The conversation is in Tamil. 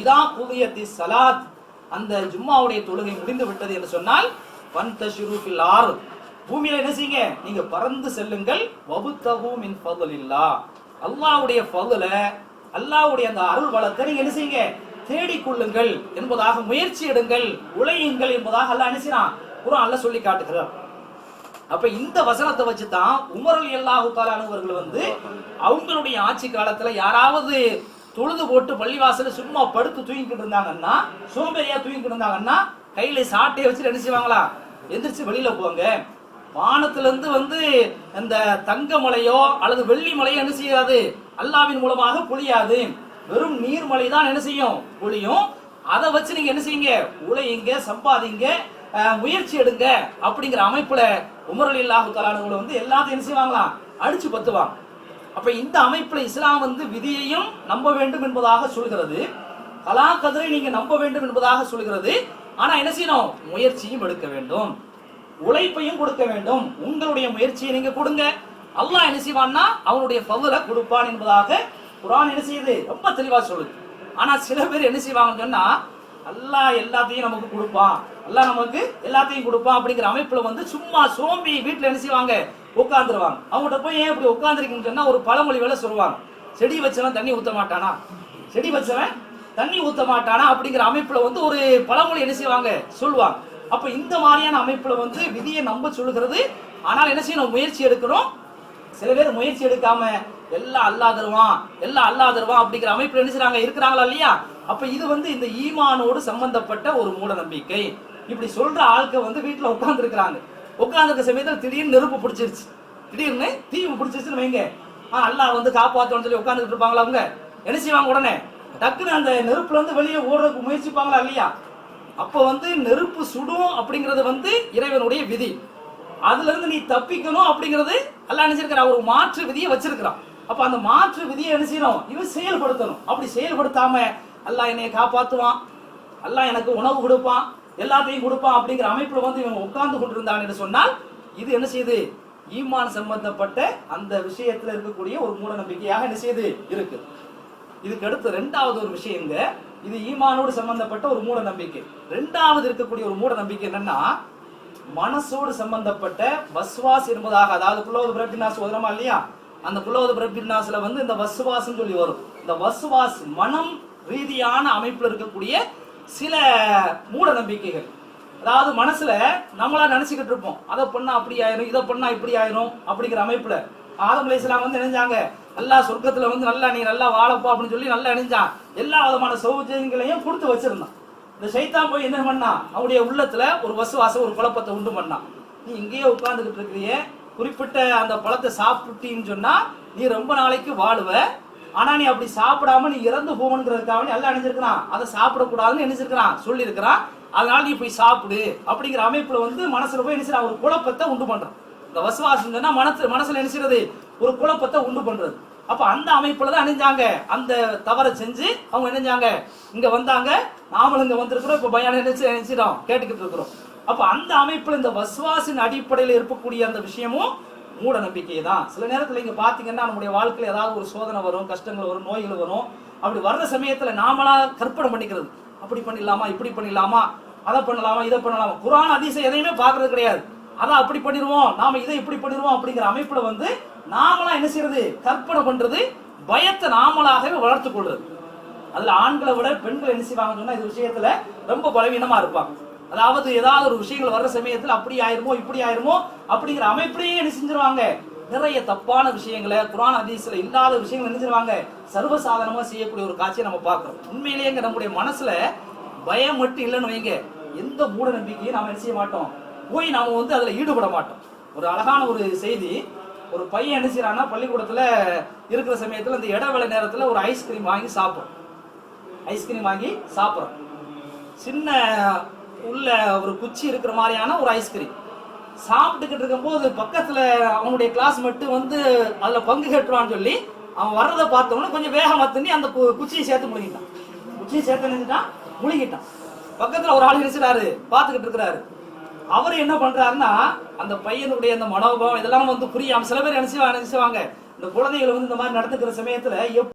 இதா குதியத்தி ஸலாத், அந்த ஜும்மாவுடைய தொழுகை முடிந்து விட்டது என்று சொன்னால் வன்தஷிரு ஃபில் ஆர்த், பூமியில என்ன செய்யுங்க, நீங்க பறந்து செல்லுங்கள். வபுத்தகு மின் ஃபضலில்லாஹ், அல்லாஹ்வுடைய ஃபضல, அல்லாஹ்வுடைய அந்த அருள் வளத்தை நீங்க என்ன செய்யுங்க, தேடிக்கொள்ளுங்கள் என்பதாக, முயற்சி எடுங்கள், உழையுங்கள் என்பதாக அல்லாஹ் என்ன செய்றான், குர்ஆன்ல சொல்லி காட்டுகிறார். அப்ப இந்த வசனத்தை வச்சு தான் உமர் ரலியல்லாஹு தஆலா அவர்கள் வந்து அவங்களுடைய ஆட்சி காலத்துல யாராவது தொழுது போட்டு பள்ளிவாசல சும்மா படுத்து தூங்கிட்டு இருந்தாங்கன்னா, சோம்பேறியா தூங்கிட்டு இருந்தாங்கன்னா, கையில சாட்டையை வச்சு என்ன செய்வாங்களா, எந்திரிச்சு வெளியில போங்க. வானத்துல இருந்து வந்து அந்த தங்க மலையோ அல்லது வெள்ளி மலையோ என்ன செய்யாது, அல்லாஹ்வின் மூலமாக பொழியாது. வெறும் நீர்மலை தான் என்ன செய்யும், பொழியும். அதை வச்சு நீங்க என்ன செய்யுங்க, உழையுங்க, சம்பாதிங்க, முயற்சி எடுங்க அப்படிங்கிற அமைப்புல உமர் ரலியல்லாஹு தஆலா வந்து எல்லாத்தையும் என்ன செய்வாங்களாம், அடிச்சு பத்துவாங்க. அப்ப இந்த அமைப்புல இஸ்லாம் வந்து விதியையும் நம்ப வேண்டும் என்பதாக சொல்கிறது, கலா கதிரை நீங்க நம்ப வேண்டும் என்பதாக சொல்கிறது. ஆனா என்ன செய்யணும், முயற்சியும் எடுக்க வேண்டும், உழைப்பையும் கொடுக்க வேண்டும். உங்களுடைய முயற்சியை நீங்க கொடுங்க, அல்லாஹ் என்ன செய்வான்னா அவனுடைய ஃபضல கொடுப்பான் என்பதாக குர்ஆன் என்ன செய்யுது, ரொம்ப தெளிவா சொல்லுது. ஆனா சில பேர் என்ன செய்வாங்கன்னு சொன்னா, அல்லாஹ் எல்லாத்தையும் நமக்கு கொடுப்பான், அல்லாஹ் நமக்கு எல்லாத்தையும் கொடுப்பான் அப்படிங்கிற அமைப்புல வந்து சும்மா சோம்பி வீட்டுல என்ன செய்வாங்க, உட்காந்துருவாங்க. அவங்ககிட்ட போய் ஏன் இப்படி உட்காந்துருக்கீங்கன்னு சொன்னா ஒரு பழமொழி வேலை சொல்லுவாங்க, செடி வச்சவன் தண்ணி ஊத்த மாட்டானா, செடி வச்சவன் தண்ணி ஊத்த மாட்டானா அப்படிங்கிற அமைப்புல வந்து ஒரு பழமொழி என்ன செய்வாங்க, சொல்லுவாங்க. அப்ப இந்த மாதிரியான அமைப்புல வந்து விதியை நம்ப சொல்லுகிறது. ஆனால் என்ன செய்யணும், முயற்சி எடுக்கணும். சில பேர் முயற்சி எடுக்காம எல்லாம் அல்லாஹ் தருவான், எல்லாம் அல்லாஹ் தருவான் அப்படிங்கிற அமைப்புல என்ன செய்றாங்க, இருக்கிறாங்களா இல்லையா? அப்ப இது வந்து இந்த ஈமானோடு சம்பந்தப்பட்ட ஒரு மூட நம்பிக்கை. இப்படி சொல்ற ஆட்கள் வந்து வீட்டுல உட்கார்ந்து இருக்கிறாங்க. உட்கார்ந்துருக்க சமயத்தில் திடீர்னு நெருப்பு பிடிச்சிருச்சு, திடீர்னு தீ பிடிச்சிருச்சுன்னு வைங்க, அல்லாஹ் வந்து காப்பாத்தோன்னு சொல்லி உட்கார்ந்துட்டு இருப்பாங்களா? அவங்க என்ன செய்வாங்க, உடனே டக்குன்னு அந்த நெருப்புல இருந்து வெளியே ஓடுறதுக்கு முயற்சிப்பாங்களா இல்லையா? அப்ப வந்து நெருப்பு சுடும் அப்படிங்கிறது வந்து இறைவனுடைய விதி. அதுல இருந்து நீ தப்பிக்கணும் அப்படிங்கிறது அல்லாஹ் நினைச்சிருக்கிற ஒரு மாற்று விதியை வச்சிருக்கிறான். அப்ப அந்த மாற்று விதியை என்ன செய்யணும், இவன் செயல்படுத்தணும். அப்படி செயல்படுத்தாம அல்லாஹ் என்னைய காப்பாத்துவான், அல்லாஹ் எனக்கு உணவு கொடுப்பான், எல்லாத்தையும் கொடுப்பான் அப்படிங்கிற அமைப்புல வந்து இவன் உட்கார்ந்து கொண்டிருந்தான் என்று சொன்னால் இது என்ன செய்யுது, ஈமான் சம்பந்தப்பட்ட அந்த விஷயத்துல இருக்கக்கூடிய ஒரு மூட நம்பிக்கையாக என்ன செய்யுது இருக்கு. இதுக்கு அடுத்து ரெண்டாவது ஒரு விஷயங்க, இது ஈமானோடு சம்பந்தப்பட்ட ஒரு மூட நம்பிக்கை. ரெண்டாவது இருக்கக்கூடிய ஒரு மூட நம்பிக்கை என்னன்னா, மனசோடு சம்பந்தப்பட்ட வஸ்வாஸ் என்பதாக, அதாவது குல்லோது பிரபின்னாஸ் ஓதுறமா இல்லையா, அந்த குல்லோது பிரபின்னாஸ்ல வந்து இந்த வஸ்வாஸ் சொல்லி வரும். இந்த வஸ்வாஸ் மனம் ரீதியான அமைப்புல இருக்கக்கூடிய சில மூட நம்பிக்கைகள். அதாவது மனசுல நம்மளா நினைச்சுக்கிட்டு இருப்போம், அதை பண்ணா அப்படி ஆயிரும், இதை பண்ணா இப்படி ஆயிரும் அப்படிங்கிற அமைப்புல ஆதம் அலைஹிஸ்ஸலாம் வந்து நினைஞ்சாங்க, அல்லாஹ் சொர்க்கத்துல வந்து நல்லா நீ நல்லா வாழப்பா அப்படின்னு சொல்லி நல்லா நினைஞ்சான், எல்லா விதமான சௌகரியங்களையும் கொடுத்து வச்சிருந்தான். இந்த சைத்தான் போய் என்ன பண்ணா, அவருடைய உள்ளத்துல ஒரு வசுவாசம், ஒரு குழப்பத்தை உண்டு பண்ணான். நீ இங்கேயே உட்கார்ந்துகிட்டு இருக்கிறிய, குறிப்பிட்ட அந்த பழத்தை சாப்பிட்டீன்னு சொன்னா நீ ரொம்ப நாளைக்கு வாழுவ, ஆனா நீ அப்படி சாப்பிடாம நீ இறந்து போகணுங்கிறதுக்காக எல்லாம் நினைச்சிருக்கிறான், அதை சாப்பிடக்கூடாதுன்னு நினைச்சிருக்கிறான், சொல்லி இருக்கிறான். அதனால நீ போய் சாப்பிடு அப்படிங்கிற அமைப்புல வந்து மனசுல போய் நினைச்சிட ஒரு குழப்பத்தை உண்டு பண்றான். இந்த வசுவாசம் சொன்னா மனசுல நினைச்சிருது ஒரு குழப்பத்தை உண்டு பண்றது. அப்ப அந்த அமைப்புல தான் நினைஞ்சாங்க, அந்த தவறை செஞ்சு அவங்க நினைஞ்சாங்க, இங்க வந்தாங்க, நாமளும் இங்க வந்திருக்கிறோம், இப்ப பயான் நினைச்சிடும் கேட்டுக்கிட்டு இருக்கிறோம். அப்ப அந்த அமைப்புல இந்த வசுவாசின் அடிப்படையில் இருக்கக்கூடிய அந்த விஷயமும் மூட நம்பிக்கை தான். சில நேரத்துல இங்க பாத்தீங்கன்னா நம்முடைய வாழ்க்கையில ஏதாவது ஒரு சோதனை வரும், கஷ்டங்கள் வரும், நோய்கள் வரும். அப்படி வர்ற சமயத்துல நாமளா கற்பனை பண்ணிக்கிறது, அப்படி பண்ணிடலாமா, இப்படி பண்ணிடலாமா, அதை பண்ணலாமா, இதை பண்ணலாமா. குர்ஆன் ஹதீஸ் எதையுமே பாக்குறது கிடையாது. அதை அப்படி பண்ணிடுவோம், நாம இதை இப்படி பண்ணிடுவோம் அப்படிங்கிற அமைப்புல வந்து நாமளா என்ன செய்யறது, கற்பனை பண்றது, பயத்தை நாமளாகவே வளர்த்துக் கொள்றது. அதுல ஆண்களை விட பெண்கள் என்ன செய்வாங்கன்னு சொன்னா இந்த விஷயத்துல ரொம்ப பலவீனமா இருப்பாங்க. அதாவது ஏதாவது ஒரு விஷயங்கள் வர்ற சமயத்துல அப்படி ஆயிருமோ இப்படி ஆயிருமோ அப்படிங்கிற அமைப்பிலேயே என்ன செஞ்சிருவாங்க, நிறைய தப்பான விஷயங்களை, குர்ஆன் ஹதீஸ்ல இல்லாத விஷயங்கள் நினைச்சிருவாங்க, சர்வசாதாரணமா செய்யக்கூடிய ஒரு காட்சியை நம்ம பார்க்கிறோம். உண்மையிலேயே நம்முடைய மனசுல பயம் மட்டும் இல்லைன்னு வைங்க, எந்த மூட நம்பிக்கையும் நாம என்ன செய்ய மாட்டோம், போய் நாம வந்து அதுல ஈடுபட மாட்டோம். ஒரு அழகான ஒரு செய்தி, ஒரு பையன் என்ன செய்யறான்னா பள்ளிக்கூடத்துல இருக்கிற சமயத்துல இந்த இடைவேளை நேரத்துல ஒரு ஐஸ்கிரீம் வாங்கி சாப்பிடும், ஐஸ்கிரீம் வாங்கி சாப்பிட்றோம். சின்ன உள்ள ஒரு குச்சி இருக்கிற மாதிரியான ஒரு ஐஸ்கிரீம் சாப்பிட்டுக்கிட்டு இருக்கும்போது பக்கத்துல அவனுடைய கிளாஸ்மேட் வந்து அதுல பங்கு கேட்டுவான்னு சொல்லி அவன் வர்றதை பார்த்தோம்னா கொஞ்சம் வேகமா தண்ணி அந்த குச்சியை சேர்த்து முழுங்கிட்டான், குச்சியை சேர்த்து நினைச்சுட்டான், முழுங்கிட்டான். பக்கத்துல ஒரு ஆள் நினைச்சிடாரு, பார்த்துக்கிட்டு இருக்கிறாரு. அவர் என்ன பண்றாருன்னா அந்த பையனுடைய அந்த மனோபாவம் இதெல்லாம் வந்து புரியாம சில பேர் நினைச்சுவாங்க, இந்த குழந்தைகள் வந்து இந்த மாதிரி நடந்துக்கிற சமயத்துல